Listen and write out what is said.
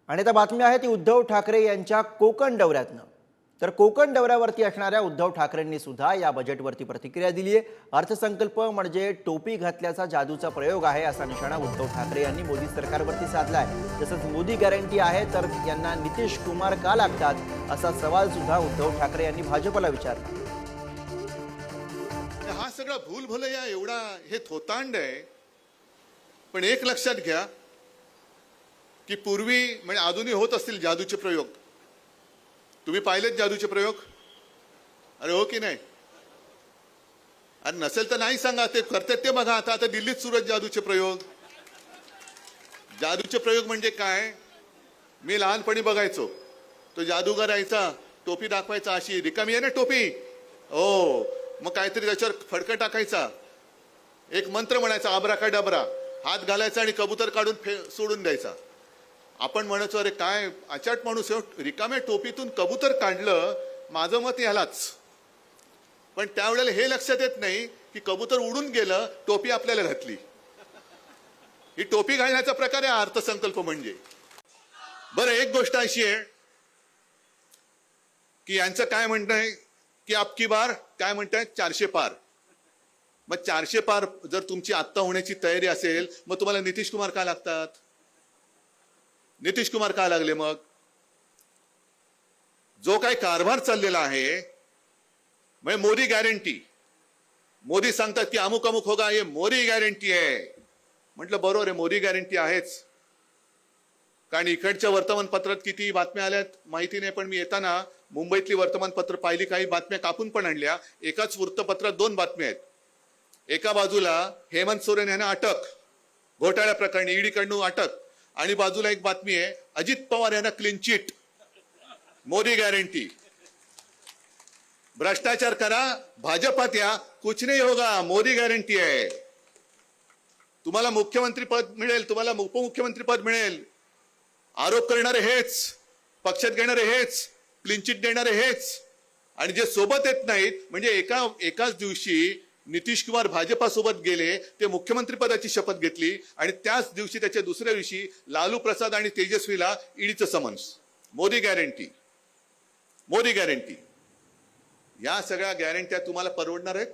आणि आता बातमी आहे ती उद्धव ठाकरे यांच्या कोकण दौऱ्यातनं। तर कोकण दौऱ्यावरती असणाऱ्या उद्धव ठाकरेंनी सुद्धा या बजेटवरती प्रतिक्रिया दिली आहे। अर्थसंकल्प म्हणजे टोपी घातल्याचा जादूचा प्रयोग आहे असा निशाणा उद्धव ठाकरे यांनी मोदी सरकारवरती साधला आहे। तसंच मोदी गॅरंटी आहे तर यांना नितीश कुमार का लागतात असा सवाल सुद्धा उद्धव ठाकरे यांनी भाजपला विचारला। हा सगळा भूलभुलैया एवढा हे थोतांड आहे, पण एक लक्षात घ्या की पूर्वी म्हणजे अजूनही होत असतील जादूचे प्रयोग। तुम्ही पाहिलेत जादूचे प्रयोग? अरे हो की नाही? आणि नसेल तर नाही सांगा, ते करतात ते बघा। आता आता दिल्लीत सुरू आहेत जादूचे प्रयोग। जादूचे प्रयोग म्हणजे काय? मी लहानपणी बघायचो, तो जादूगार यायचा, टोपी दाखवायचा, अशी रिकामी आहे ना टोपी, हो, मग काहीतरी त्याच्यावर फडकं टाकायचा, एक मंत्र म्हणायचा आब्राकाडाब्रा, हात घालायचा आणि कबूतर काढून सोडून द्यायचा। आपण म्हणायचो अरे काय अचाट माणूस आहे, रिकाम्या टोपीतून कबूतर काढलं, माझं मत यालाच। पण त्यावेळेला हे लक्षात येत नाही की कबूतर उडून गेलं, टोपी आपल्याला घातली। ही टोपी घालण्याचा प्रकार आहे अर्थसंकल्प म्हणजे। बरं, एक गोष्ट अशी आहे की यांचं काय म्हणणं आहे की अबकी बार काय म्हणताय 400 पार। मग 400 पार जर तुमची आत्ता होण्याची तयारी असेल, मग तुम्हाला नितीश कुमार का लागतात? नितीश कुमार का लागले? मग जो काही कारभार चाललेला आहे म्हणजे मोदी गॅरंटी, मोदी सांगतात की अमुक अमुक होगा, हे मोदी गॅरंटी आहे। म्हटलं बरोबर आहे, मोदी गॅरंटी आहेच, कारण इकडच्या वर्तमानपत्रात किती बातम्या आल्यात माहिती नाही, पण मी येताना मुंबईतली वर्तमानपत्र पाहिली, काही बातम्या कापून पण आणल्या। एकाच वृत्तपत्रात 2 बातम्या आहेत। एका बाजूला हेमंत सोरेन यांना अटक, घोटाळ्या प्रकरणी ईडीकडून अटक, आणि बाजूला एक बातमी आहे अजित पवार यांना क्लीन चिट, मोदी गॅरंटी। भ्रष्टाचार करा, भाजपात या, कुछ नहीं होगा, मोदी गॅरंटी आहे। तुम्हाला मुख्यमंत्री पद मिळेल, तुम्हाला उपमुख्यमंत्री पद मिळेल, आरोप करणारे हेच, पक्षात घेणारे हेच, क्लीन चिट देणारे हेच, आणि जे सोबत येत नाहीत म्हणजे एकाच दिवशी नितीश कुमार भाजपासोबत गेले, ते मुख्यमंत्री पदाची शपथ घेतली, आणि त्याच दिवशी त्याच्या दुसऱ्या दिवशी लालू प्रसाद आणि तेजस्वीला ईडीचं summons. Modi guarantee, Modi guarantee. या सगळ्या गॅरंट्या तुम्हाला परवडणार आहेत?